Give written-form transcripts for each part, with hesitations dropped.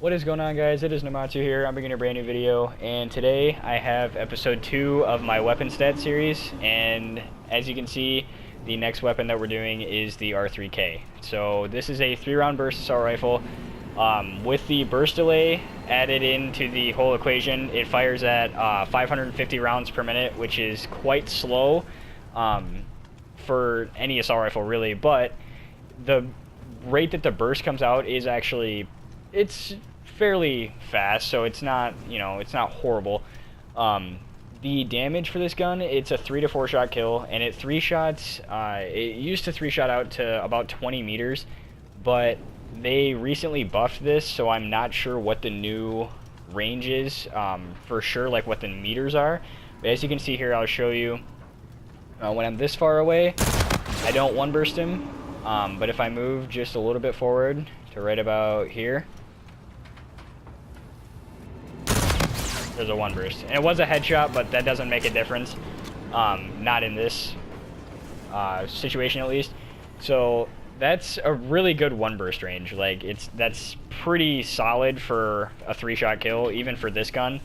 What is going on, guys? It is NIMATSU here. I'm bringing a brand new video, and today I have episode 2 of my weapon stat series, and as you can see, the next weapon that we're doing is the R3K. So this is a 3-round burst assault rifle. With the burst delay added into the whole equation, it fires at 550 rounds per minute, which is quite slow for any assault rifle, really, but the rate that the burst comes out is actually, it's fairly fast, so it's not, it's not horrible. The damage for this gun, it's a 3 to 4 shot kill, and at 3 shots, it used to 3 shot out to about 20 meters, but they recently buffed this, so I'm not sure what the new range is, for sure, like what the meters are. But as you can see here, I'll show you, when I'm this far away, I don't one burst him, but if I move just a little bit forward to right about here, there's a one burst. And it was a headshot, but that doesn't make a difference. Not in this situation, at least. So that's a really good one burst range. Like, that's pretty solid for a 3-shot kill, even for this gun.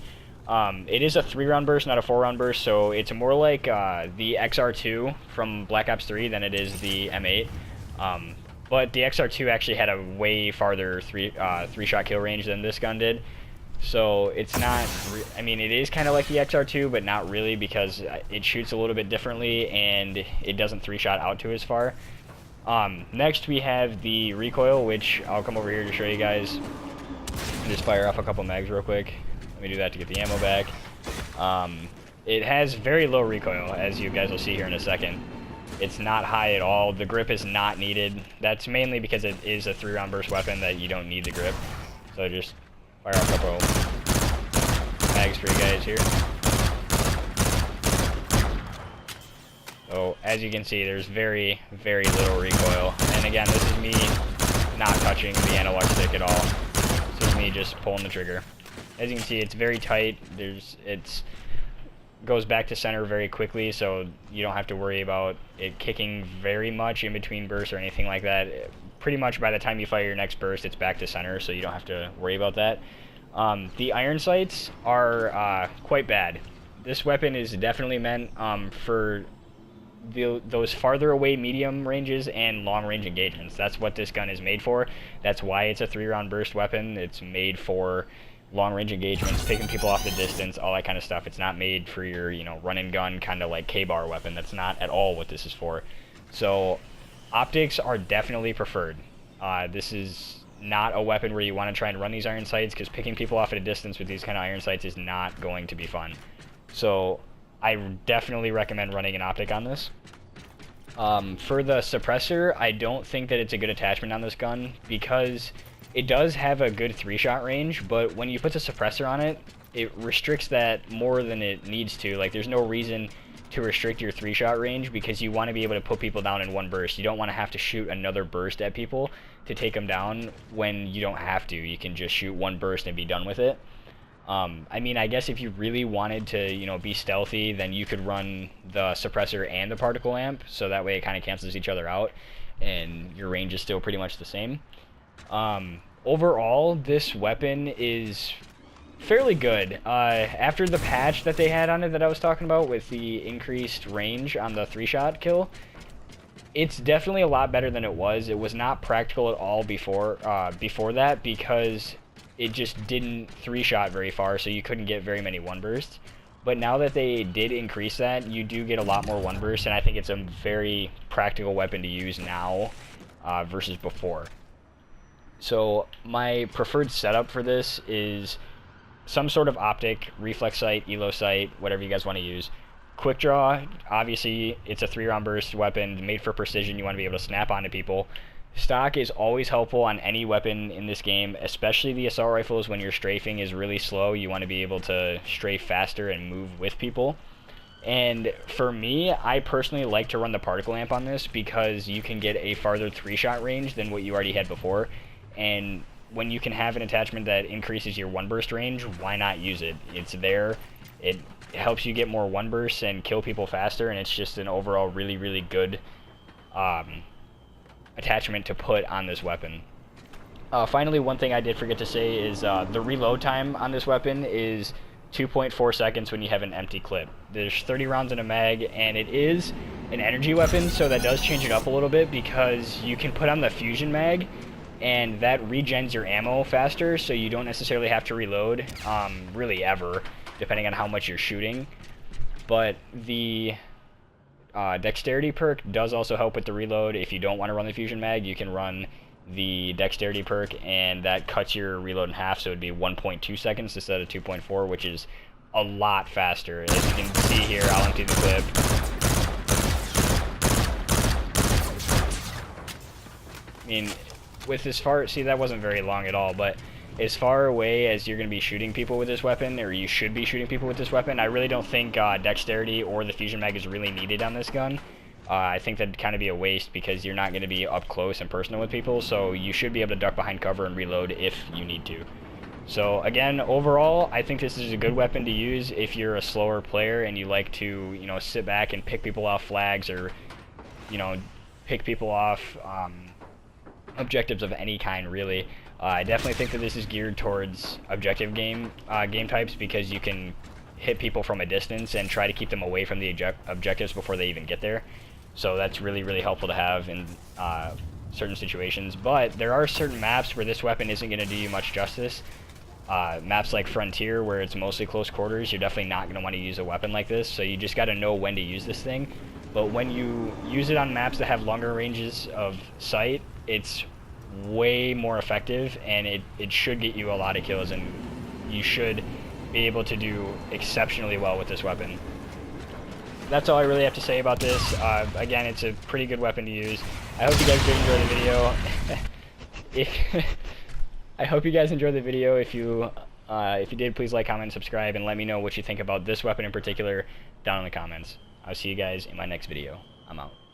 It is a 3-round burst, not a 4-round burst, so it's more like the XR2 from Black Ops 3 than it is the M8. But the XR2 actually had a way farther 3-shot kill range than this gun did. So it's not, I mean, it is kind of like the XR2, but not really, because it shoots a little bit differently and it doesn't 3-shot out to as far. Next we have the recoil, which I'll come over here to show you guys. And just fire off a couple mags real quick. Let me do that to get the ammo back. It has very low recoil, as you guys will see here in a second. It's not high at all. The grip is not needed. That's mainly because it is a 3-round burst weapon that you don't need the grip. So just fire off a couple mags for you guys here. So as you can see, there's very, very little recoil. And again, this is me not touching the analog stick at all. This is me just pulling the trigger. As you can see, it's very tight. It's goes back to center very quickly, so you don't have to worry about it kicking very much in between bursts or anything like that. Pretty much by the time you fire your next burst, it's back to center, so you don't have to worry about that. The iron sights are quite bad. This weapon is definitely meant for those farther away medium ranges and long range engagements. That's what this gun is made for. That's why it's a 3-round burst weapon. It's made for long range engagements, picking people off the distance, all that kind of stuff. It's not made for your, run and gun kind of like K-bar weapon. That's not at all what this is for. So optics are definitely preferred. This is not a weapon where you want to try and run these iron sights, because picking people off at a distance with these kind of iron sights is not going to be fun. So I definitely recommend running an optic on this. For the suppressor, I don't think that it's a good attachment on this gun, because it does have a good 3-shot range, but when you put the suppressor on it, it restricts that more than it needs to. Like, there's no reason to restrict your 3-shot range, because you want to be able to put people down in one burst. You don't want to have to shoot another burst at people to take them down when you don't have to. You can just shoot one burst and be done with it. I mean, I guess if you really wanted to, be stealthy, then you could run the suppressor and the particle amp, so that way it kind of cancels each other out, and your range is still pretty much the same. Overall, this weapon is fairly good. After the patch that they had on it that I was talking about with the increased range on the 3-shot kill, it's definitely a lot better than it was. It was not practical at all before that, because it just didn't 3-shot very far, so you couldn't get very many one bursts. But now that they did increase that, you do get a lot more one bursts, and I think it's a very practical weapon to use now versus before. So my preferred setup for this is some sort of optic, reflex sight, elo sight, whatever you guys want to use. Quick draw, obviously it's a 3-round burst weapon made for precision. You want to be able to snap onto people. Stock is always helpful on any weapon in this game, especially the assault rifles. When your strafing is really slow, you want to be able to strafe faster and move with people. And for me, I personally like to run the particle amp on this, because you can get a farther 3-shot range than what you already had before. And when you can have an attachment that increases your one burst range, why not use it? It's there. It helps you get more one bursts and kill people faster, and it's just an overall really, really good attachment to put on this weapon. Finally, one thing I did forget to say is the reload time on this weapon is 2.4 seconds when you have an empty clip. There's 30 rounds in a mag, and it is an energy weapon, so that does change it up a little bit because you can put on the fusion mag, and that regens your ammo faster, so you don't necessarily have to reload, really ever, depending on how much you're shooting. But the dexterity perk does also help with the reload. If you don't want to run the fusion mag, you can run the dexterity perk, and that cuts your reload in half, so it'd be 1.2 seconds instead of 2.4, which is a lot faster. As you can see here, I'll empty the clip. I mean, with as far, see, that wasn't very long at all, but as far away as you're going to be shooting people with this weapon, or you should be shooting people with this weapon, I really don't think dexterity or the fusion mag is really needed on this gun. I think that'd kind of be a waste because you're not going to be up close and personal with people, so you should be able to duck behind cover and reload if you need to. So again, overall, I think this is a good weapon to use if you're a slower player and you like to, you know, sit back and pick people off flags, or, you know, pick people off objectives of any kind, really. I definitely think that this is geared towards objective game types, because you can hit people from a distance and try to keep them away from the objectives before they even get there. So that's really, really helpful to have in certain situations. But there are certain maps where this weapon isn't going to do you much justice. Maps like Frontier, where it's mostly close quarters, you're definitely not going to want to use a weapon like this. So you just got to know when to use this thing. But when you use it on maps that have longer ranges of sight, it's way more effective, and it should get you a lot of kills, and you should be able to do exceptionally well with this weapon. That's all I really have to say about this. Again, it's a pretty good weapon to use. I hope you guys did enjoy the video. I hope you guys enjoyed the video. If you did, please like, comment, and subscribe, and let me know what you think about this weapon in particular down in the comments. I'll see you guys in my next video. I'm out.